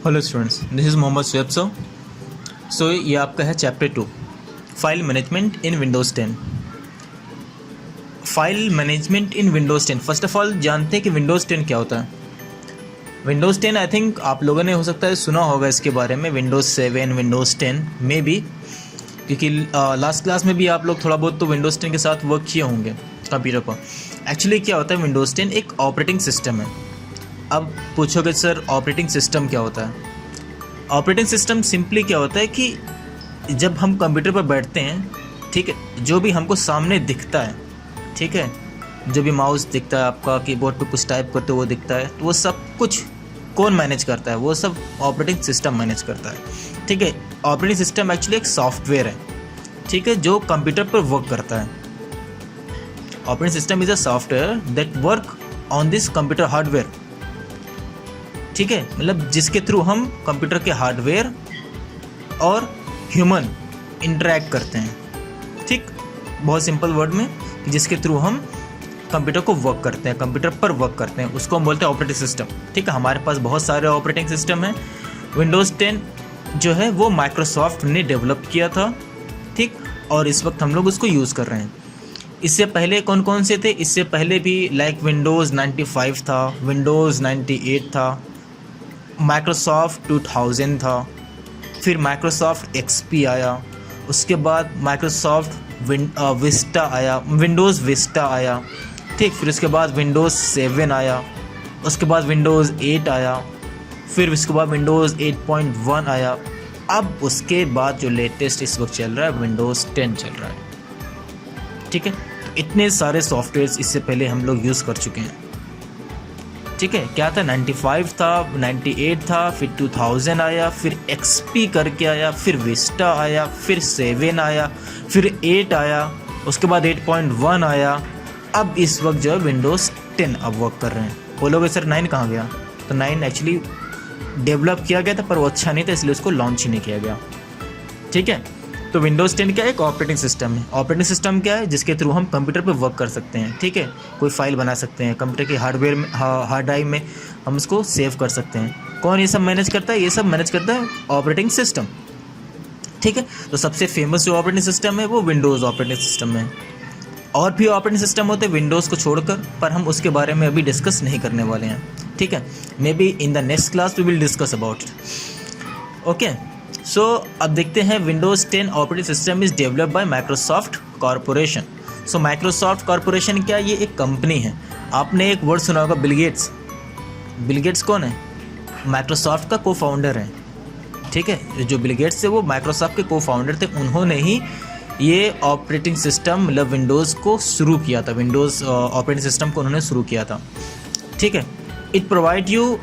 Hello students, this is Mohammad Shoaib sir. So ये आपका है chapter 2, file management in Windows 10। File management in Windows 10, first of all जानते हैं कि विंडोज़ 10 क्या होता है। विंडोज़ 10 आई थिंक आप लोगों ने हो सकता है सुना होगा इसके बारे में, विंडोज़ 7, विंडोज़ 10 में भी, क्योंकि लास्ट क्लास में भी आप लोग थोड़ा बहुत तो विंडोज़ 10 के साथ वर्क किए होंगे कंप्यूटर पर। एक्चुअली क्या होता है, विंडोज़ 10 एक ऑपरेटिंग सिस्टम है। अब पूछोगे सर ऑपरेटिंग सिस्टम क्या होता है। ऑपरेटिंग सिस्टम सिंपली क्या होता है कि जब हम कंप्यूटर पर बैठते हैं, ठीक है, जो भी हमको सामने दिखता है, ठीक है, जो भी माउस दिखता है, आपका कीबोर्ड पे कुछ टाइप करते हुए वो दिखता है, तो वो सब कुछ कौन मैनेज करता है? वो सब ऑपरेटिंग सिस्टम मैनेज करता है। ठीक है, ऑपरेटिंग सिस्टम एक्चुअली एक सॉफ्टवेयर है, ठीक है, जो कंप्यूटर पर वर्क करता है। Operating system is a software that work on this computer hardware. ठीक है, मतलब जिसके थ्रू हम कंप्यूटर के हार्डवेयर और ह्यूमन इंटरेक्ट करते हैं। ठीक, बहुत सिंपल वर्ड में, जिसके थ्रू हम कंप्यूटर को वर्क करते हैं, कंप्यूटर पर वर्क करते हैं, उसको हम बोलते हैं ऑपरेटिंग सिस्टम। ठीक है, हमारे पास बहुत सारे ऑपरेटिंग सिस्टम हैं। विंडोज़ 10 जो है वो माइक्रोसॉफ्ट ने डेवलप किया था, ठीक, और इस वक्त हम लोग उसको यूज़ कर रहे हैं। इससे पहले कौन कौन से थे? इससे पहले भी लाइक विंडोज़ 95 था, विंडोज़ 98 था, माइक्रोसॉफ्ट 2000 था, फिर माइक्रोसॉफ्ट एक्सपी आया, उसके बाद माइक्रोसॉफ्ट विस्टा आया, विंडोज़ विस्टा आया, ठीक, फिर उसके बाद विंडोज़ 7 आया, उसके बाद विंडोज़ 8 आया, फिर उसके बाद विंडोज़ 8.1 आया। अब उसके बाद जो लेटेस्ट इस वक्त चल रहा है विंडोज़ 10 चल रहा है। ठीक है, तो इतने सारे सॉफ्टवेयर्स इससे पहले हम लोग यूज़ कर चुके हैं। ठीक है, क्या था, 95 था, 98 था, फिर 2000 आया, फिर एक्सपी करके आया, फिर विस्टा आया, फिर 7 आया, फिर 8 आया, उसके बाद 8.1 आया। अब इस वक्त जो है विंडोज़ 10 अब वर्क कर रहे हैं। बोलोगे सर 9 कहाँ गया? तो 9 एक्चुअली डेवलप किया गया था पर वो अच्छा नहीं था, इसलिए उसको लॉन्च ही नहीं किया गया। ठीक है, तो विंडोज़ 10 क्या है? एक ऑपरेटिंग सिस्टम है। ऑपरेटिंग सिस्टम क्या है? जिसके थ्रू हम कंप्यूटर पे वर्क कर सकते हैं। ठीक है, कोई फाइल बना सकते हैं कंप्यूटर के हार्डवेयर में, हार्ड ड्राइव में हम उसको सेव कर सकते हैं। कौन ये सब मैनेज करता है? ये सब मैनेज करता है ऑपरेटिंग सिस्टम। ठीक है, तो सबसे फेमस जो ऑपरेटिंग सिस्टम है वो विंडोज़ ऑपरेटिंग सिस्टम है। और भी ऑपरेटिंग सिस्टम होते हैं विंडोज़ को छोड़कर, पर हम उसके बारे में अभी डिस्कस नहीं करने वाले हैं। ठीक है, maybe in the next class we will discuss about it. Okay, so अब देखते हैं Windows 10 operating system is developed by Microsoft corporation. So Microsoft corporation क्या? ये एक कंपनी है। आपने एक वर्ड सुना होगा, बिल गेट्स। बिल गेट्स कौन है? माइक्रोसॉफ्ट का को फाउंडर है। ठीक है, जो बिल गेट्स थे वो माइक्रोसॉफ्ट के को फाउंडर थे। उन्होंने ही ये ऑपरेटिंग सिस्टम मतलब विंडोज़ को शुरू किया था, विंडोज़ ऑपरेटिंग सिस्टम को उन्होंने शुरू किया था। ठीक है, it provide you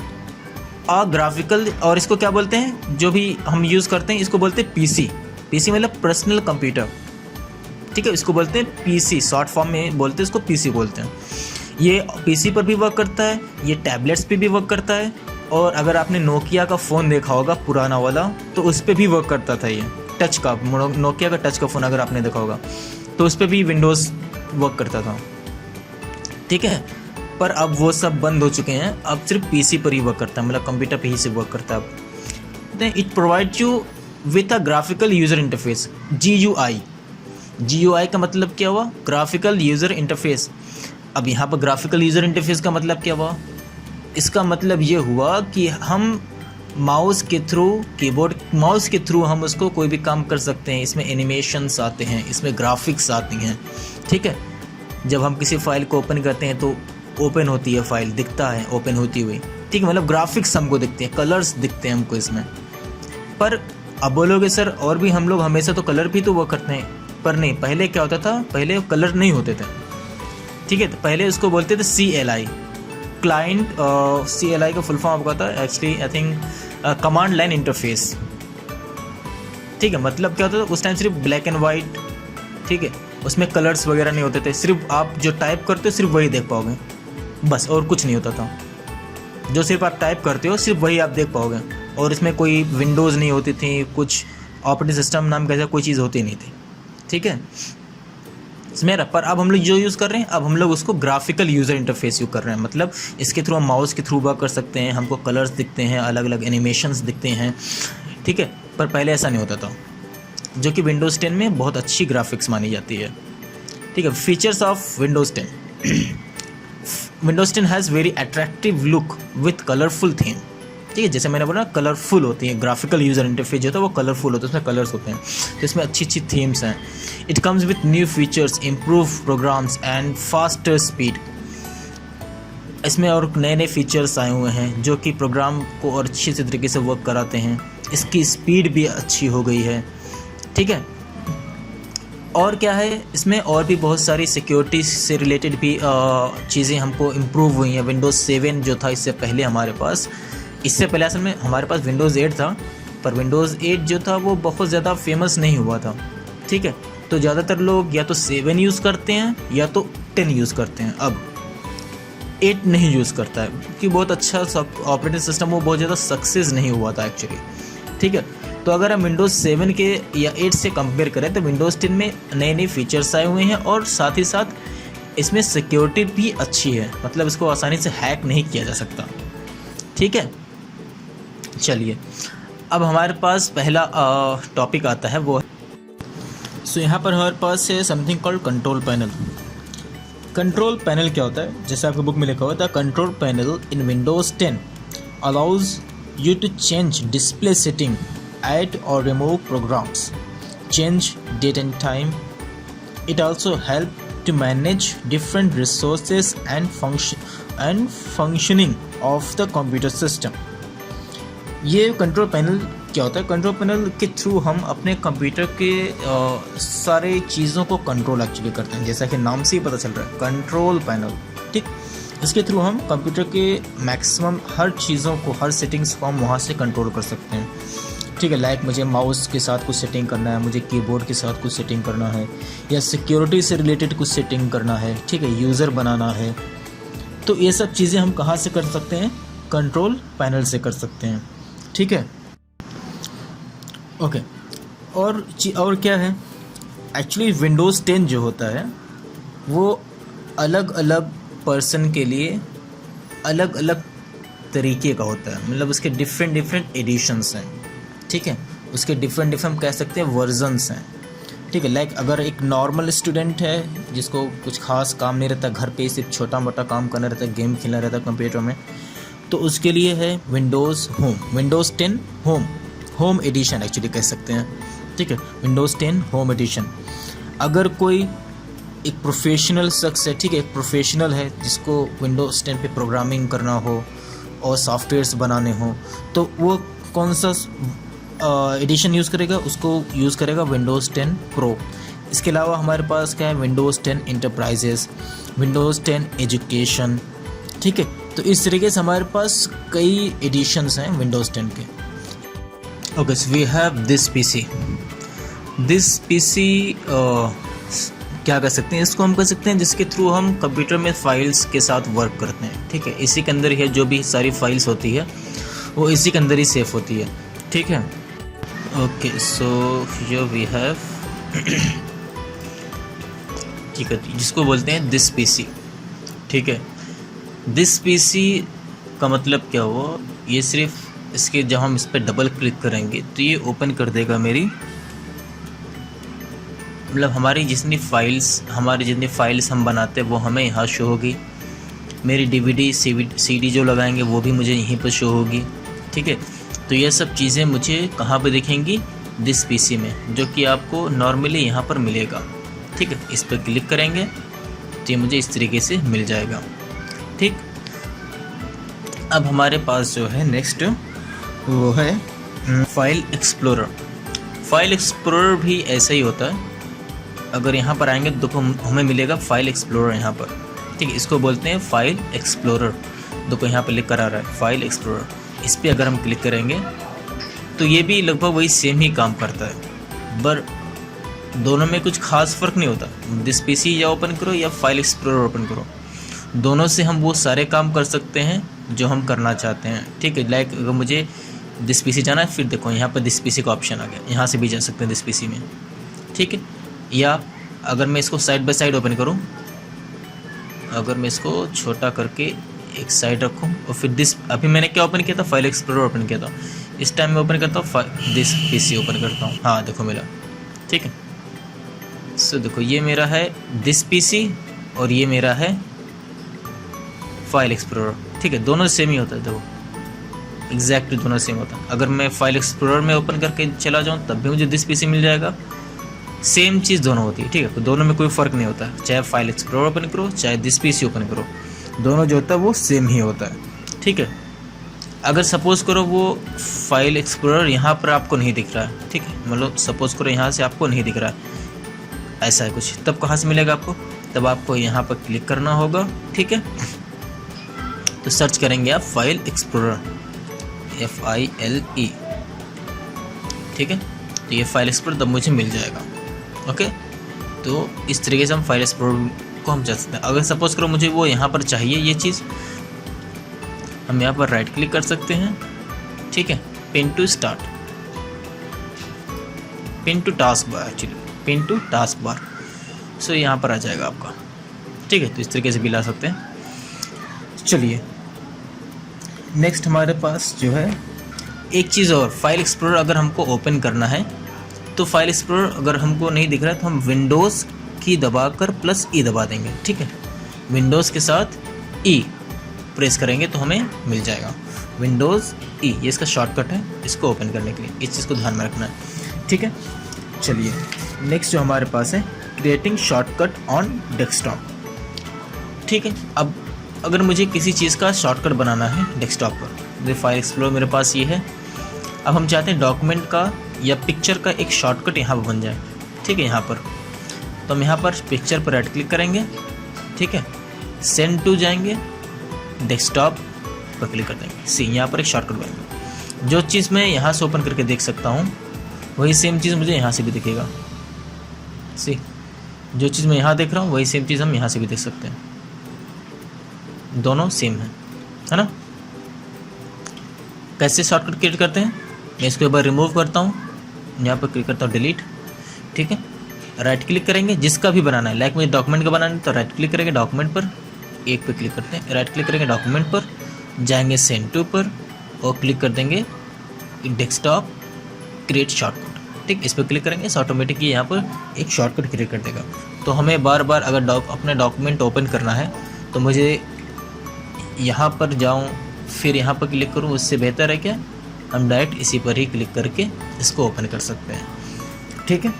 a graphical, और इसको क्या बोलते हैं जो भी हम यूज़ करते हैं, इसको बोलते हैं पीसी। पीसी मतलब पर्सनल कंप्यूटर। ठीक है, इसको बोलते हैं पीसी, शॉर्ट फॉर्म में बोलते हैं इसको पीसी बोलते हैं। ये पीसी पर भी वर्क करता है, ये टैबलेट्स पे भी वर्क करता है, और अगर आपने नोकिया का फ़ोन देखा होगा पुराना वाला, तो उस पर भी वर्क करता था। ये टच का, नोकिया का टच का फ़ोन अगर आपने देखा होगा तो उस पर भी विंडोज़ वर्क करता था। ठीक है, पर अब वो सब बंद हो चुके हैं, अब सिर्फ पीसी पर ही वर्क करता है, मतलब कंप्यूटर पे ही से वर्क करता है अब। It provide you with a graphical user interface, GUI। GUI का मतलब क्या हुआ? Graphical user interface. अब यहाँ पर ग्राफिकल यूज़र इंटरफेस का मतलब क्या हुआ? इसका मतलब ये हुआ कि हम माउस के थ्रू, कीबोर्ड माउस के थ्रू हम उसको कोई भी काम कर सकते हैं। इसमें एनिमेशंस आते हैं, इसमें ग्राफिक्स आती हैं। ठीक है, जब हम किसी फाइल को ओपन करते हैं तो ओपन होती है फाइल, दिखता है ओपन होती हुई। ठीक है, मतलब ग्राफिक्स हमको दिखते हैं, कलर्स दिखते हैं हमको इसमें। पर अब बोलोगे सर और भी हम लोग हमेशा तो कलर भी तो वो करते हैं, पर नहीं, पहले क्या होता था, पहले कलर नहीं होते थे। ठीक है, तो पहले उसको बोलते थे CLI, क्लाइंट। CLI का फुल फॉर्म आपका था actually I think command line interface. ठीक है, मतलब क्या होता था उस टाइम? सिर्फ ब्लैक एंड वाइट। ठीक है, उसमें कलर्स वगैरह नहीं होते थे, सिर्फ आप जो टाइप करते हो सिर्फ वही देख पाओगे, बस, और कुछ नहीं होता था। जो सिर्फ आप टाइप करते हो सिर्फ वही आप देख पाओगे, और इसमें कोई विंडोज़ नहीं होती थी, कुछ ऑपरेटिंग सिस्टम नाम कैसा कोई चीज़ होती नहीं थी। ठीक है, इसमें पर अब हम लोग जो यूज़ कर रहे हैं, अब हम लोग उसको ग्राफिकल यूज़र इंटरफेस यूज़ कर रहे हैं, मतलब इसके थ्रू हम माउस के थ्रू वर्क कर सकते हैं, हमको कलर्स दिखते हैं, अलग अलग एनिमेशंस दिखते हैं, ठीक है। पर पहले ऐसा नहीं होता था, जो कि विंडोज़ 10 में बहुत अच्छी ग्राफिक्स मानी जाती है, ठीक है। Features of Windows 10। Windows 10 has very attractive look with colourful theme, ठीक है। जैसे मैंने बोला कलरफुल होती है, ग्राफिकल यूज़र इंटरफेस जो होता है वो कलरफुल होता है, उसमें कलर्स होते हैं, तो इसमें अच्छी अच्छी थीम्स हैं। It comes with new features, improve programs and faster speed. इसमें और नए नए फीचर्स आए हुए हैं जो कि प्रोग्राम को और अच्छे से तरीके से वर्क कराते हैं। इसकी स्पीड भी अच्छी हो गई है, ठीक है। और क्या है, इसमें और भी बहुत सारी सिक्योरिटी से रिलेटेड भी चीज़ें हमको इम्प्रूव हुई हैं। विंडोज़ 7 जो था इससे पहले हमारे पास, इससे पहले असल में हमारे पास विंडोज़ 8 था, पर विंडोज़ 8 जो था वो बहुत ज़्यादा फेमस नहीं हुआ था, ठीक है। तो ज़्यादातर लोग या तो 7 यूज़ करते हैं या तो 10 यूज़ करते हैं। अब 8 नहीं यूज़ करता है क्योंकि बहुत अच्छा ऑपरेटिंग सिस्टम वो बहुत ज़्यादा सक्सेस नहीं हुआ था एक्चुअली, ठीक है। तो अगर हम विंडोज़ 7 के या 8 से कंपेयर करें तो विंडोज़ 10 में नए नए फीचर्स आए हुए हैं और साथ ही साथ इसमें सिक्योरिटी भी अच्छी है, मतलब इसको आसानी से हैक नहीं किया जा सकता, ठीक है। चलिए अब हमारे पास पहला टॉपिक आता है वो सो यहाँ पर हमारे पास है something called control panel. Control panel क्या होता है, जैसे आपके बुक में लिखा हुआ था, control panel in Windows 10 allows you to change display setting, add or remove programs, change date and time. It also help to manage different resources and functioning of the computer system. ये control panel क्या होता है, control panel के through हम अपने computer के सारे चीज़ों को कंट्रोल एक्चुअली करते हैं, जैसा कि नाम से ही पता चल रहा है कंट्रोल पैनल, ठीक। इसके थ्रू हम कंप्यूटर के मैक्सिमम हर चीज़ों को, हर सेटिंग्स को हम वहाँ से कंट्रोल कर सकते हैं, ठीक है। लाइक मुझे माउस के साथ कुछ सेटिंग करना है, मुझे कीबोर्ड के साथ कुछ सेटिंग करना है, या सिक्योरिटी से रिलेटेड कुछ सेटिंग करना है, ठीक है, यूज़र बनाना है, तो ये सब चीज़ें हम कहाँ से कर सकते हैं, कंट्रोल पैनल से कर सकते हैं, ठीक है। ओके, और क्या है, एक्चुअली विंडोज़ 10 जो होता है वो अलग अलग पर्सन के लिए अलग अलग तरीके का होता है, मतलब उसके डिफरेंट एडिशंस हैं, ठीक है। उसके डिफरेंट हम कह सकते हैं वर्जन्स हैं, ठीक है। लाइक अगर एक नॉर्मल स्टूडेंट है जिसको कुछ खास काम नहीं रहता, घर पे सिर्फ छोटा मोटा काम करना रहता है, गेम खेलना रहता है कंप्यूटर में, तो उसके लिए है Windows Home, Windows 10 Home edition actually कह सकते हैं, ठीक है, विंडोज़ 10 होम एडिशन। अगर कोई एक प्रोफेशनल शख्स है, ठीक है, एक प्रोफेशनल है जिसको विंडोज़ 10 पे प्रोग्रामिंग करना हो और सॉफ्टवेयर्स बनाने हो, तो वो कौन सा एडिशन यूज़ करेगा, उसको यूज़ करेगा विंडोज़ 10 प्रो। इसके अलावा हमारे पास क्या है, विंडोज़ 10 इंटरप्राइजेस, विंडोज़ 10 एजुकेशन, ठीक है। तो इस तरीके से हमारे पास कई एडिशंस हैं विंडोज़ 10 के। Okay, so we have this PC क्या कर सकते हैं, इसको हम कर सकते हैं जिसके थ्रू हम कंप्यूटर में फाइल्स के साथ वर्क करते हैं, ठीक है। इसी के अंदर ही जो भी सारी फाइल्स होती है वो इसी के अंदर ही सेव होती है, ठीक है। Okay, so here we have ठीक है, जिसको बोलते हैं दिस पीसी, ठीक है। दिस पीसी का मतलब क्या हुआ, ये सिर्फ इसके जब हम इस पर डबल क्लिक करेंगे तो ये ओपन कर देगा मेरी, मतलब हमारी जितनी फाइल्स हम बनाते हैं वो हमें यहाँ शो होगी। मेरी DVD CD जो लगाएंगे वो भी मुझे यहीं पर शो होगी, ठीक है। तो ये सब चीज़ें मुझे कहाँ पे दिखेंगी, दिस पीसी में, जो कि आपको नॉर्मली यहाँ पर मिलेगा, ठीक है। इस पर क्लिक करेंगे तो ये मुझे इस तरीके से मिल जाएगा, ठीक। अब हमारे पास जो है नेक्स्ट वो है फाइल एक्सप्लोरर। फाइल एक्सप्लोरर भी ऐसा ही होता है, अगर यहाँ पर आएंगे तो हमें मिलेगा फाइल एक्सप्लोरर यहाँ पर, ठीक है। इसको बोलते हैं फाइल एक्सप्लोरर, देखो यहाँ पर लिख कर आ रहा है फाइल एक्सप्लोरर। इस पर अगर हम क्लिक करेंगे तो ये भी लगभग वही सेम ही काम करता है, पर दोनों में कुछ खास फ़र्क नहीं होता। दिस पीसी या ओपन करो या फाइल एक्सप्लोरर ओपन करो, दोनों से हम वो सारे काम कर सकते हैं जो हम करना चाहते हैं, ठीक है। लाइक अगर मुझे दिस पीसी जाना है, फिर देखो यहाँ पर दिस पीसी का ऑप्शन आ गया, यहाँ से भी जा सकते हैं दिस पीसी में, ठीक है। या अगर मैं इसको साइड बाय साइड ओपन करूँ, अगर मैं इसको छोटा करके एक साइड रखूँ और फिर दिस, अभी मैंने क्या ओपन किया था, फाइल एक्सप्लोरर ओपन किया था, इस टाइम मैं ओपन करता हूँ दिस पीसी ओपन करता हूँ। हाँ देखो मिला, ठीक है। सो देखो ये मेरा है दिस पीसी और ये मेरा है फाइल एक्सप्लोरर, ठीक है। दोनों सेम ही होता है, देखो एग्जैक्टली दोनों सेम होता है। अगर मैं फाइल एक्सप्लोरर में ओपन करके चला जाऊँ तब भी मुझे दिस पीसी मिल जाएगा, सेम चीज़ दोनों होती है, ठीक है। तो दोनों में कोई फ़र्क नहीं होता, चाहे फाइल एक्सप्लोरर ओपन करो चाहे दिस पीसी ओपन करो, दोनों जो होता है वो सेम ही होता है, ठीक है। अगर सपोज़ करो वो फाइल एक्सप्लोरर यहाँ पर आपको नहीं दिख रहा है, ठीक है, मतलब सपोज़ करो यहाँ से आपको नहीं दिख रहा है, ऐसा है कुछ, तब कहाँ से मिलेगा आपको, तब आपको यहाँ पर क्लिक करना होगा, ठीक है। तो सर्च करेंगे आप फाइल एक्सप्लोरर, FILE, ठीक है। तो ये फाइल एक्सप्लोरर तब मुझे मिल जाएगा, ओके। तो इस तरीके से हम फाइल एक्सप्लोरर को हम जा सकते हैं। अगर सपोज़ करो मुझे वो यहाँ पर चाहिए ये चीज़, हम यहाँ पर राइट क्लिक कर सकते हैं, ठीक है, pin to start, pin to taskbar, actually pin to taskbar, so यहाँ पर आ जाएगा आपका, ठीक है। तो इस तरीके से भी ला सकते हैं। चलिए नेक्स्ट हमारे पास जो है एक चीज़ और, फाइल एक्सप्लोरर अगर हमको ओपन करना है तो फाइल एक्सप्लोरर अगर हमको नहीं दिख रहा है तो हम विंडोज़ की दबाकर +E दबा देंगे, ठीक है। विंडोज़ के साथ E प्रेस करेंगे तो हमें मिल जाएगा विंडोज़ E, ये इसका शॉर्टकट है इसको ओपन करने के लिए, इस चीज़ को ध्यान में रखना है, ठीक है। चलिए नेक्स्ट जो हमारे पास है क्रिएटिंग शॉर्टकट ऑन डेस्कटॉप, ठीक है। अब अगर मुझे किसी चीज़ का शॉर्टकट बनाना है डेस्कटॉप पर, जो फाइल एक्सप्लोरर मेरे पास ये है, अब हम चाहते हैं डॉक्यूमेंट का या पिक्चर का एक शॉर्टकट यहाँ पर बन जाए, ठीक है। यहाँ पर तो हम यहाँ पर पिक्चर पर राइट क्लिक करेंगे, ठीक है, सेंड टू जाएंगे, डेस्कटॉप पर क्लिक कर देंगे, सी यहाँ पर एक शॉर्टकट बनेगा। जो चीज़ मैं यहाँ से ओपन करके देख सकता हूँ वही सेम चीज़ मुझे यहाँ से भी दिखेगा, सी जो चीज़ मैं यहाँ देख रहा हूँ वही सेम चीज़ हम यहाँ से भी देख सकते हैं, दोनों सेम है ना। कैसे शॉर्टकट क्रिएट करते हैं, मैं इसको एक बार रिमूव करता हूँ, यहाँ पर क्लिक करता हूँ डिलीट, ठीक है। राइट क्लिक करेंगे, जिसका भी बनाना है, लाइक मुझे डॉक्यूमेंट का बनाना है तो राइट क्लिक करेंगे डॉक्यूमेंट पर, एक पे क्लिक करते हैं, राइट क्लिक करेंगे डॉक्यूमेंट पर, जाएंगे सेंड टू पर और क्लिक कर देंगे डेस्कटॉप क्रिएट शॉर्टकट, ठीक। इस पर क्लिक करेंगे इस ऑटोमेटिक ये यहाँ पर एक शॉर्टकट क्रिएट कर देगा। तो हमें बार बार अगर अपने डॉक्यूमेंट ओपन करना है तो मुझे यहाँ पर जाऊँ फिर यहाँ पर क्लिक करूँ, उससे बेहतर है क्या हम डायरेक्ट इसी पर ही क्लिक करके इसको ओपन कर सकते हैं, ठीक है।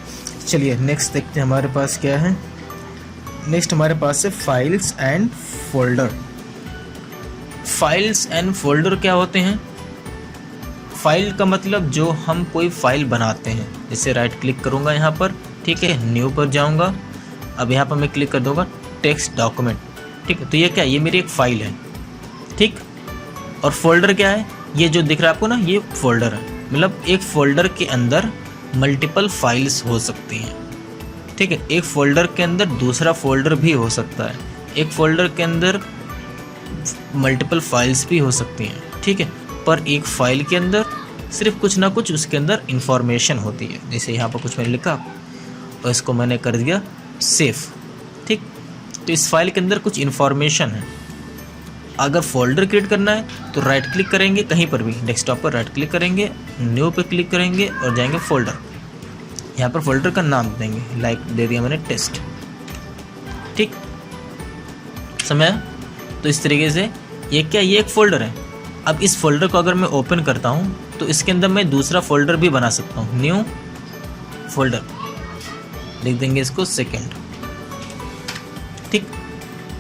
चलिए नेक्स्ट देखते हैं हमारे पास क्या है। नेक्स्ट हमारे पास है files and folder. Files and folder क्या होते हैं, फाइल का मतलब जो हम कोई फाइल बनाते हैं, जैसे राइट क्लिक करूँगा यहाँ पर, ठीक है, न्यू पर जाऊँगा, अब यहाँ पर मैं क्लिक कर दूँगा टेक्स्ट डॉक्यूमेंट, ठीक है। तो ये क्या है, ये मेरी एक फ़ाइल है, ठीक। और फोल्डर क्या है, ये जो दिख रहा है आपको ना, ये फोल्डर है, मतलब एक फोल्डर के अंदर मल्टीपल फाइल्स हो सकती हैं, ठीक है। एक फोल्डर के अंदर दूसरा फोल्डर भी हो सकता है, एक फोल्डर के अंदर मल्टीपल फाइल्स भी हो सकती हैं, ठीक है। पर एक फाइल के अंदर सिर्फ कुछ ना कुछ उसके अंदर इंफॉर्मेशन होती है, जैसे यहाँ पर कुछ मैंने लिखा और इसको मैंने कर दिया सेव, ठीक। तो इस फाइल के अंदर कुछ इंफॉर्मेशन है। अगर फोल्डर क्रिएट करना है तो राइट क्लिक करेंगे कहीं पर भी, डेस्कटॉप पर राइट क्लिक करेंगे, न्यू पे क्लिक करेंगे और जाएंगे फोल्डर, यहाँ पर फोल्डर का नाम देंगे, लाइक दे दिया मैंने टेस्ट, ठीक, समझ आया। तो इस तरीके से ये क्या, ये एक फ़ोल्डर है। अब इस फोल्डर को अगर मैं ओपन करता हूँ तो इसके अंदर मैं दूसरा फोल्डर भी बना सकता हूँ, न्यू फोल्डर लिख देंगे इसको सेकेंड, ठीक।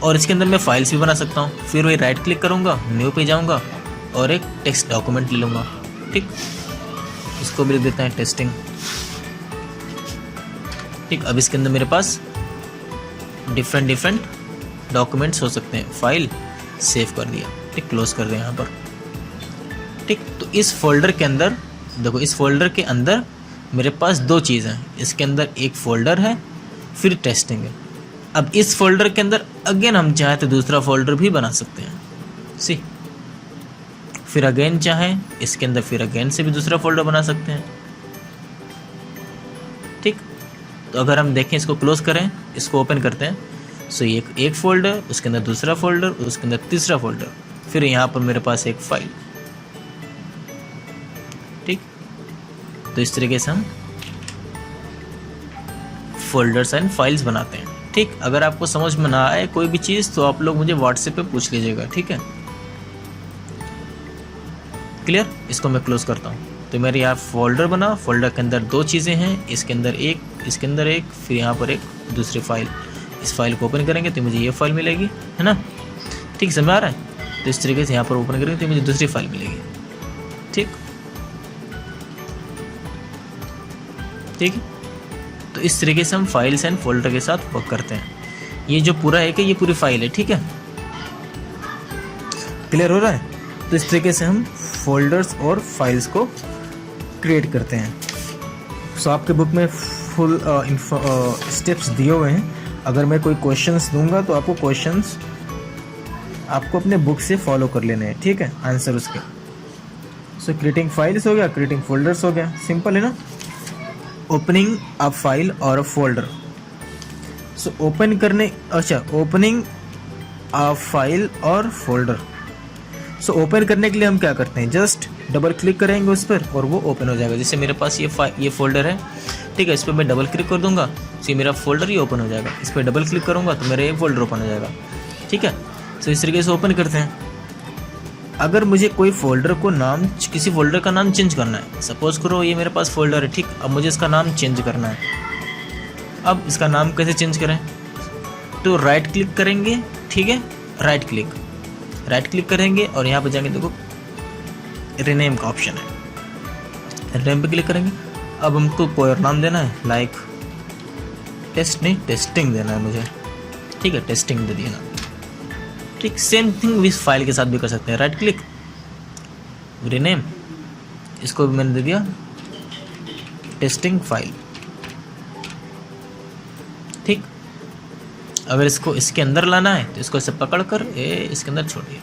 और इसके अंदर मैं फाइल्स भी बना सकता हूँ, फिर वही राइट क्लिक करूँगा, न्यू पे जाऊँगा और एक टेक्स्ट डॉक्यूमेंट ले लूँगा, ठीक। इसको भी लिख देते हैं टेस्टिंग, ठीक। अब इसके अंदर मेरे पास डिफरेंट डॉक्यूमेंट्स हो सकते हैं, फाइल सेव कर दिया, ठीक, क्लोज कर दिया यहाँ पर, ठीक। तो इस फोल्डर के अंदर देखो, इस फोल्डर के अंदर मेरे पास दो चीज़ हैं, इसके अंदर एक फ़ोल्डर है फिर टेस्टिंग है। अब इस फोल्डर के अंदर अगेन हम चाहें तो दूसरा फोल्डर भी बना सकते हैं, सी, फिर अगेन चाहें इसके अंदर फिर अगेन से भी दूसरा फोल्डर बना सकते हैं, ठीक। तो अगर हम देखें, इसको क्लोज करें, इसको ओपन करते हैं, सो ये एक फोल्डर, उसके अंदर दूसरा फोल्डर, उसके अंदर तीसरा फोल्डर, फिर यहाँ पर मेरे पास एक फाइल। ठीक, तो इस तरीके से हम फोल्डर्स एंड फाइल्स बनाते हैं। ठीक, अगर आपको समझ में ना आए कोई भी चीज़ तो आप लोग मुझे व्हाट्सएप पे पूछ लीजिएगा। ठीक है, क्लियर। इसको मैं क्लोज करता हूँ, तो मेरे यहाँ फोल्डर बना, फोल्डर के अंदर 2 चीज़ें हैं, इसके अंदर एक, इसके अंदर एक, फिर यहाँ पर एक दूसरी फाइल। इस फाइल को ओपन करेंगे तो मुझे ये फाइल मिलेगी, है ना। ठीक, समझ आ रहा है। तो इस तरीके से यहाँ पर ओपन करेंगे तो मुझे दूसरी फाइल मिलेगी। ठीक, ठीक है, तो इस तरीके से हम फाइल्स एंड फोल्डर के साथ वर्क करते हैं। ये जो पूरा है कि ये पूरी फाइल है। ठीक है, क्लियर हो रहा है। तो इस तरीके से हम फोल्डर्स और फाइल्स को क्रिएट करते हैं। सो आपके बुक में फुल स्टेप्स दिए हुए हैं। अगर मैं कोई क्वेश्चंस दूंगा तो आपको क्वेश्चंस आपको अपने बुक से फॉलो कर लेने हैं। ठीक है, आंसर उसके। सो क्रिएटिंग फाइल्स हो गया, क्रिएटिंग फोल्डर्स हो गया, सिंपल है ना। ओपनिंग अ फाइल और अ फोल्डर। सो ओपन करने, अच्छा, ओपनिंग अ फाइल और फोल्डर। सो ओपन करने के लिए हम क्या करते हैं, जस्ट डबल क्लिक करेंगे उस पर और वो ओपन हो जाएगा। जैसे मेरे पास ये फोल्डर है, ठीक है, इस पर मैं डबल क्लिक कर दूंगा तो ये मेरा फोल्डर ही ओपन हो जाएगा। इस पर डबल क्लिक करूंगा तो मेरा ये फोल्डर ओपन हो जाएगा। ठीक है, तो इस तरीके से ओपन करते हैं। अगर मुझे कोई फोल्डर को नाम, किसी फोल्डर का नाम चेंज करना है, सपोज करो ये मेरे पास फोल्डर है, ठीक, अब मुझे इसका नाम चेंज करना है। अब इसका नाम कैसे चेंज करें, तो राइट क्लिक करेंगे। ठीक है, राइट क्लिक करेंगे और यहाँ पर जाएंगे, देखो रीनेम का ऑप्शन है, रीनेम पे क्लिक करेंगे। अब हमको कोई और नाम देना है, लाइक टेस्टिंग देना है मुझे। ठीक है, टेस्टिंग दे दिया ना। ठीक, सेम थिंग इस फाइल के साथ भी कर सकते हैं। राइट क्लिक, रीनेम, इसको भी मैंने दे दिया टेस्टिंग फाइल। ठीक, अगर इसको इसके अंदर लाना है तो इसको ऐसे पकड़ कर इसके अंदर छोड़ दिया,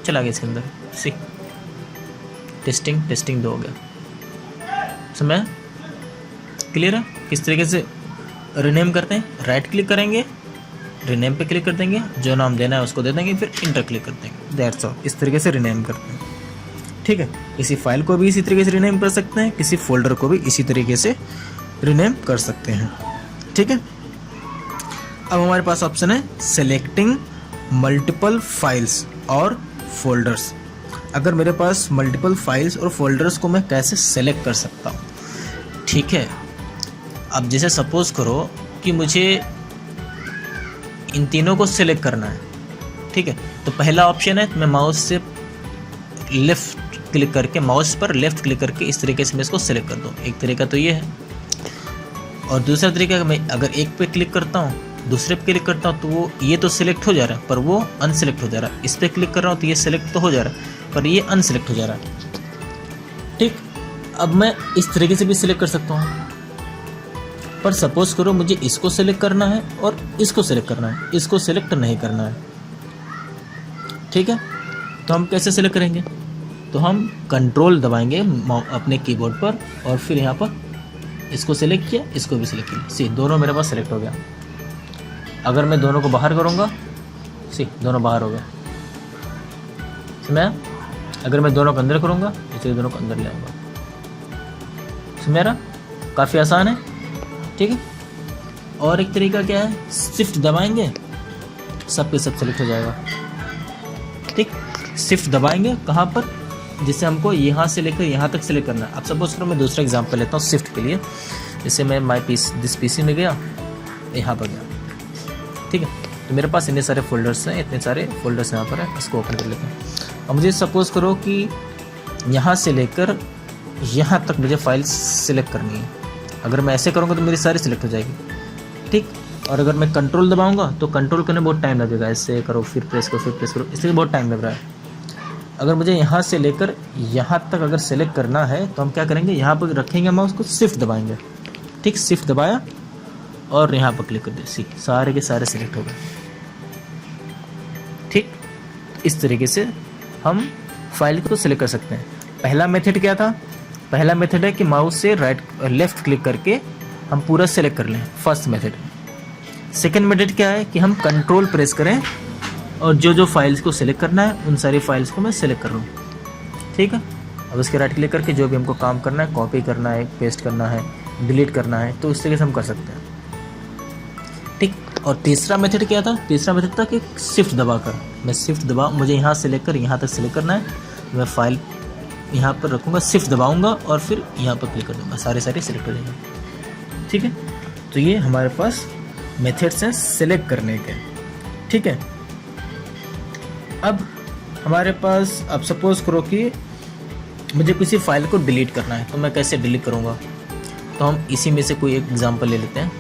चला गया इसके अंदर। सी टेस्टिंग 2 हो गया। समझ क्लियर है किस तरीके से रीनेम करते हैं। राइट क्लिक करेंगे, रीनेम पे क्लिक कर देंगे, जो नाम देना है उसको दे देंगे, फिर इंटर क्लिक कर देंगे। That's all. इस तरीके से रीनेम करते हैं। ठीक है, किसी फाइल को भी इसी तरीके से रीनेम कर सकते हैं, किसी फोल्डर को भी इसी तरीके से रीनेम कर सकते हैं। ठीक है, अब हमारे पास ऑप्शन है सेलेक्टिंग मल्टीपल फाइल्स और फोल्डर्स। अगर मेरे पास मल्टीपल फाइल्स और फोल्डर्स को मैं कैसे सेलेक्ट कर सकता हूँ। ठीक है, अब जैसे सपोज करो कि मुझे इन तीनों को सिलेक्ट करना है। ठीक है, तो पहला ऑप्शन है, मैं माउस से लेफ्ट क्लिक करके, माउस पर लेफ्ट क्लिक करके इस तरीके से मैं इसको सिलेक्ट कर दूँ। एक तरीका तो ये है, और दूसरा तरीका मैं अगर एक पे क्लिक करता हूँ, दूसरे पे क्लिक करता हूँ तो वो ये तो सिलेक्ट हो जा रहा है पर वो अनसिलेक्ट हो जा रहा है। इस पर क्लिक कर रहा हूँ तो ये सिलेक्ट तो हो जा रहा है पर ये अनसिलेक्ट हो जा रहा है। ठीक, अब मैं इस तरीके से भी सिलेक्ट कर सकता हूँ, पर सपोज करो मुझे इसको सिलेक्ट करना है और इसको सिलेक्ट करना है, इसको सिलेक्ट नहीं करना है। ठीक है, तो हम कैसे सिलेक्ट करेंगे, तो हम कंट्रोल दबाएंगे अपने कीबोर्ड पर और फिर यहाँ पर इसको सिलेक्ट किया, इसको भी सिलेक्ट किया। सी दोनों मेरे पास सिलेक्ट हो गया। अगर मैं दोनों को बाहर करूँगा, सी दोनों बाहर हो गया। समझा? अगर मैं दोनों को अंदर करूँगा, इसलिए दोनों को अंदर ले आऊँगा। समझा? काफ़ी आसान है। ठीक है, और एक तरीका क्या है, शिफ्ट दबाएंगे, सब पे सब सेलेक्ट हो जाएगा। ठीक, शिफ्ट दबाएंगे कहाँ पर, जिससे हमको यहाँ से लेकर यहाँ तक सेलेक्ट करना है। अब सपोज करो मैं दूसरा एग्जांपल लेता हूँ शिफ्ट के लिए। जैसे मैं दिस पीसी में गया, यहाँ पर गया। ठीक है, तो मेरे पास इतने सारे फोल्डर्स हैं, इतने सारे फोल्डर्स यहाँ पर है। इसको ओपन कर लेते हैं। अब मुझे सपोज करो कि यहाँ से लेकर यहाँ तक मुझे फाइल सिलेक्ट करनी है। अगर मैं ऐसे करूँगा तो मेरी सारी सिलेक्ट हो जाएगी। ठीक, और अगर मैं कंट्रोल दबाऊँगा तो कंट्रोल करने बहुत टाइम लगेगा। ऐसे करो, फिर प्रेस करो, इसलिए बहुत टाइम लग रहा है। अगर मुझे यहाँ से लेकर यहाँ तक अगर सेलेक्ट करना है तो हम क्या करेंगे, यहाँ पर रखेंगे माउस को, शिफ्ट दबाएंगे। ठीक, शिफ्ट दबाया और यहाँ पर क्लिक कर दे, सी सारे के सारे सिलेक्ट हो गए। ठीक, इस तरीके से हम फाइल को सिलेक्ट कर सकते हैं। पहला मेथड क्या था, पहला मेथड है कि माउस से लेफ्ट क्लिक करके हम पूरा सेलेक्ट कर लें, फर्स्ट मेथड। सेकंड मेथड क्या है कि हम कंट्रोल प्रेस करें और जो जो फाइल्स को सिलेक्ट करना है उन सारी फाइल्स को मैं सिलेक्ट कर लूँ, ठीक है। अब इसके राइट क्लिक करके जो भी हमको काम करना है, कॉपी करना है, पेस्ट करना है, डिलीट करना है, तो इस तरीके से हम कर सकते हैं, ठीक। और तीसरा मेथड क्या था? तीसरा मेथड था कि शिफ्ट दबाकर, मैं शिफ्ट दबा, मुझे यहाँ से लेकर यहाँ तक सिलेक्ट करना है, मैं फाइल यहाँ पर रखूँगा, शिफ्ट दबाऊँगा और फिर यहाँ पर क्लिक कर दूँगा, सारे सिलेक्ट हो जाएंगे, ठीक है। तो ये हमारे पास मेथड्स हैं सिलेक्ट करने के, ठीक है। अब हमारे पास, अब सपोज करो कि मुझे किसी फाइल को डिलीट करना है, तो मैं कैसे डिलीट करूँगा? तो हम इसी में से कोई एक एग्जांपल ले लेते हैं,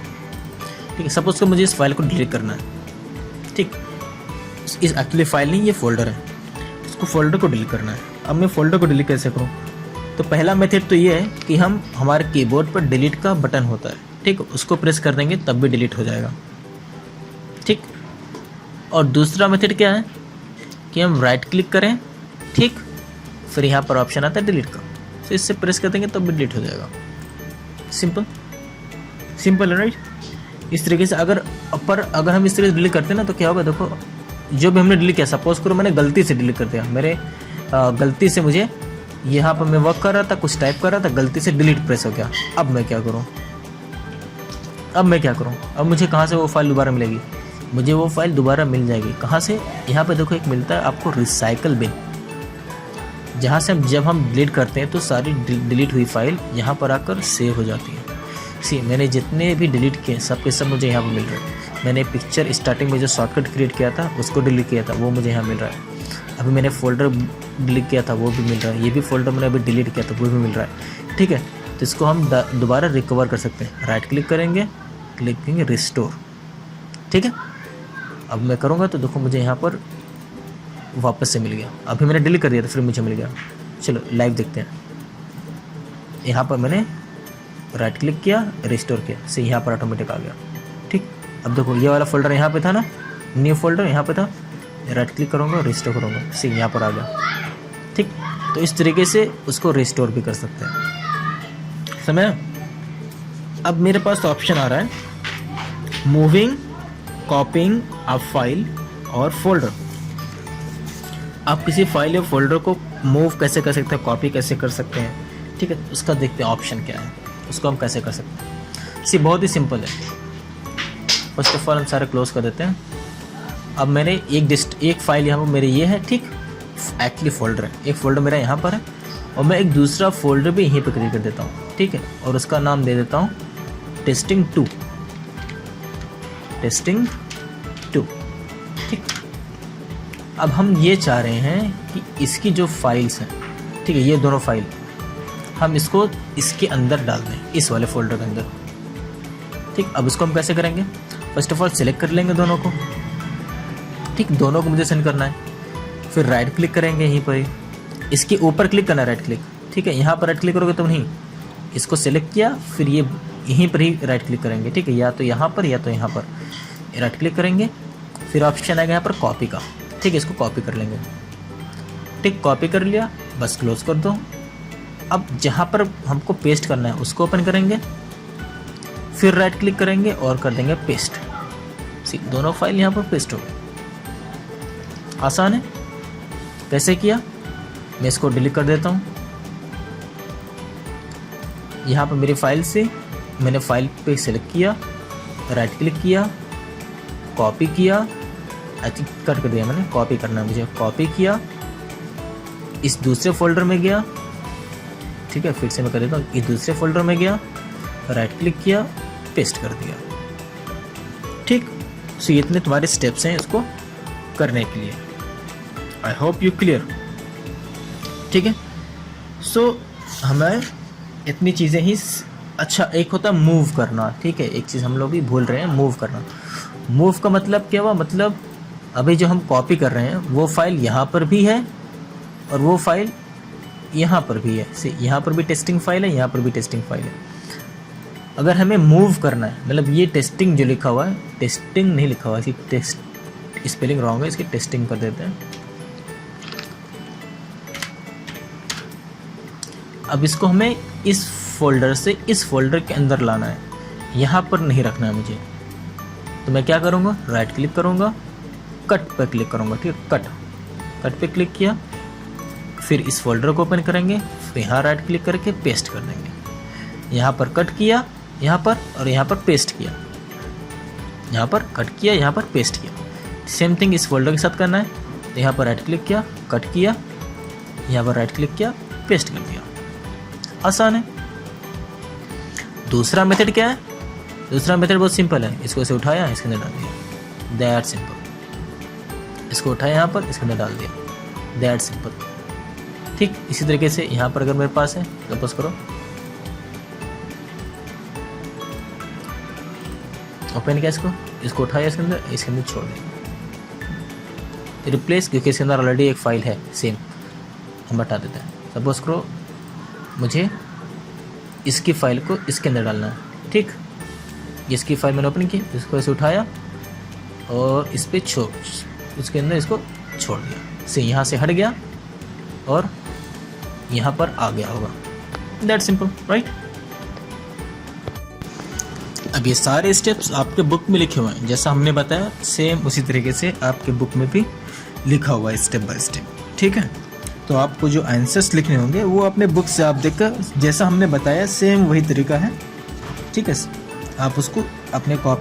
ठीक है। सपोज कि मुझे इस फाइल को डिलीट करना है, ठीक। इस एक्चुअली फाइल नहीं, ये फोल्डर है, इसको फोल्डर को डिलीट करना है। अब मैं फोल्डर को डिलीट कैसे करूँ? तो पहला मेथड तो ये है कि हम हमारे कीबोर्ड पर डिलीट का बटन होता है, ठीक, उसको प्रेस कर देंगे तब भी डिलीट हो जाएगा, ठीक। और दूसरा मेथड क्या है कि हम राइट क्लिक करें, ठीक, फिर यहाँ पर ऑप्शन आता है डिलीट का, तो इससे प्रेस कर देंगे तब भी डिलीट हो जाएगा। सिंपल है, राइट। इस तरीके से अगर हम इस तरीके से डिलीट करते हैं ना, तो क्या होगा? देखो, जो भी हमने डिलीट किया, सपोज करो मैंने गलती से डिलीट कर दिया, मेरे गलती से मुझे यहाँ पर मैं वर्क कर रहा था, कुछ टाइप कर रहा था, गलती से डिलीट प्रेस हो गया। अब मैं क्या करूँ? अब मुझे कहाँ से वो फाइल दोबारा मिलेगी? मुझे वो फाइल दोबारा मिल जाएगी कहाँ से? यहाँ पे देखो एक मिलता है आपको रिसाइकल बिन, जहाँ से जब हम डिलीट करते हैं तो सारी डिलीट हुई फाइल यहाँ पर आकर सेव हो जाती है। मैंने जितने भी डिलीट किए सब के सब मुझे यहाँ पर मिल रहा है। मैंने पिक्चर स्टार्टिंग में जो शॉर्टकट क्रिएट किया था उसको डिलीट किया था, वो मुझे यहाँ मिल रहा है। अभी मैंने फ़ोल्डर डिलीट किया था, वो भी मिल रहा है। ये भी फ़ोल्डर मैंने अभी डिलीट किया था, वो भी मिल रहा है, ठीक है। तो इसको हम दोबारा रिकवर कर सकते हैं। राइट क्लिक करेंगे, क्लिक करेंगे रिस्टोर, ठीक है। अब मैं करूँगा तो देखो मुझे यहाँ पर वापस से मिल गया। अभी मैंने डिलीट कर दिया था, फिर मुझे मिल गया। चलो लाइव देखते हैं। यहाँ पर मैंने राइट क्लिक किया, रिस्टोर किया, से यहाँ पर ऑटोमेटिक आ गया, ठीक। अब देखो ये वाला फोल्डर यहाँ पे था ना, न्यू फोल्डर यहाँ पे था, राइट क्लिक करूँगा, रिस्टोर करूँगा, से यहाँ पर आ गया, ठीक। तो इस तरीके से उसको रिस्टोर भी कर सकते हैं, समझ। अब मेरे पास ऑप्शन आ रहा है मूविंग, कॉपिंग अ फाइल और फोल्डर। आप किसी फाइल या फोल्डर को मूव कैसे कर सकते हैं, कॉपी कैसे कर सकते हैं, ठीक है। उसका देखते हैं ऑप्शन क्या है, उसको हम कैसे कर सकते हैं। बहुत ही सिंपल है। फर्स्ट ऑफ ऑल हम सारे क्लोज कर देते हैं। अब मैंने एक फाइल यहाँ पर मेरे ये है, ठीक, एक्चुअली फोल्डर है, एक फोल्डर मेरा यहाँ पर है और मैं एक दूसरा फोल्डर भी यहीं पर क्रिएट कर देता हूँ, ठीक है। और उसका नाम दे देता हूँ टेस्टिंग2, ठीक। अब हम ये चाह रहे हैं कि इसकी जो फाइल्स हैं, ठीक है, ये दोनों फाइल हम इसको इसके अंदर डाल दें, इस वाले फोल्डर के अंदर, ठीक। अब इसको हम कैसे करेंगे? फर्स्ट ऑफ ऑल सिलेक्ट कर लेंगे दोनों को, ठीक, दोनों को मुझे सेंड करना है। फिर राइट क्लिक करेंगे यहीं पर ही, इसके ऊपर क्लिक करना है, राइट क्लिक, ठीक है। यहाँ पर राइट क्लिक करोगे तो नहीं, इसको सिलेक्ट किया, फिर ये यहीं पर ही राइट क्लिक करेंगे, ठीक है, या तो यहाँ पर या तो यहाँ पर राइट क्लिक करेंगे। फिर ऑप्शन आएगा यहाँ पर कॉपी का, ठीक है, इसको कॉपी कर लेंगे, ठीक, कॉपी कर लिया, बस क्लोज कर दो। अब जहाँ पर हमको पेस्ट करना है उसको ओपन करेंगे, फिर राइट क्लिक करेंगे और कर देंगे पेस्ट। दोनों फाइल यहाँ पर पेस्ट हो गए। आसान है। कैसे किया? मैं इसको डिलीट कर देता हूँ। यहाँ पर मेरी फाइल से मैंने फाइल पे सेलेक्ट किया, राइट क्लिक किया, कॉपी किया, आई थिंक कट कर दिया मैंने, कॉपी करना है मुझे, कॉपी किया, इस दूसरे फोल्डर में गया, ठीक है, फिर से मैं कर देता हूँ, इस दूसरे फोल्डर में गया, राइट क्लिक किया, पेस्ट कर दिया, ठीक। सो इतने तुम्हारे स्टेप्स हैं इसको करने के लिए। आई होप यू क्लियर, ठीक है। सो हमें इतनी चीज़ें ही, अच्छा एक होता है मूव करना, ठीक है, एक चीज़ हम लोग भी भूल रहे हैं, मूव करना। मूव का मतलब क्या हुआ? मतलब अभी जो हम कॉपी कर रहे हैं वो फाइल यहाँ पर भी है और वो फाइल यहाँ पर भी है। यहाँ पर भी टेस्टिंग फाइल है, यहाँ पर भी टेस्टिंग फाइल है। अगर हमें मूव करना है, मतलब ये टेस्टिंग जो लिखा हुआ है, टेस्टिंग नहीं लिखा हुआ है, इसकी टेस्ट स्पेलिंग रॉन्ग है, इसकी टेस्टिंग कर देते हैं। अब इसको हमें इस फोल्डर से इस फोल्डर के अंदर लाना है, यहाँ पर नहीं रखना है मुझे, तो मैं क्या करूँगा, राइट क्लिक करूँगा, कट पर क्लिक करूँगा, ठीक है, कट पे क्लिक किया, फिर इस फोल्डर को ओपन करेंगे, फिर यहाँ राइट क्लिक करके पेस्ट कर देंगे। यहाँ पर कट किया, यहाँ पर, और यहाँ पर पेस्ट किया, यहाँ पर कट किया, यहाँ पर पेस्ट किया। सेम थिंग इस फोल्डर के साथ करना है। तो यहाँ पर राइट क्लिक किया, कट किया, यहाँ पर राइट क्लिक किया, पेस्ट कर दिया। आसान है। दूसरा मेथड क्या है? दूसरा मेथड बहुत सिंपल है। इसको ऐसे उठाया, इसके अंदर डाल दिया, दैट सिंपल। इसको उठाया यहाँ पर, इसके अंदर डाल दिया, दैट सिंपल। ठीक इसी तरीके से यहाँ पर अगर मेरे पास है, सपोज करो ओपन किया, इसको उठाया, इसके अंदर छोड़ दिया, रिप्लेस, क्योंकि इसके अंदर ऑलरेडी एक फाइल है सेम, हम हटा देते हैं। सपोज करो मुझे इसकी फाइल को इसके अंदर डालना है, ठीक, इसकी फाइल मैंने ओपन की, इसको ऐसे उठाया और इस पर इसके अंदर इसको छोड़ दिया, से यहाँ से हट गया और यहाँ पर आ गया होगा। That simple, right. अब ये सारे स्टेप्स आपके बुक में लिखे हुए हैं, जैसा हमने बताया सेम उसी तरीके से आपके बुक में भी लिखा हुआ है स्टेप बाय स्टेप, ठीक है। तो आपको जो आंसर्स लिखने होंगे वो अपने बुक से आप देखकर जैसा हमने बताया सेम वही तरीका है, ठीक है। आप उसको अपने कॉपी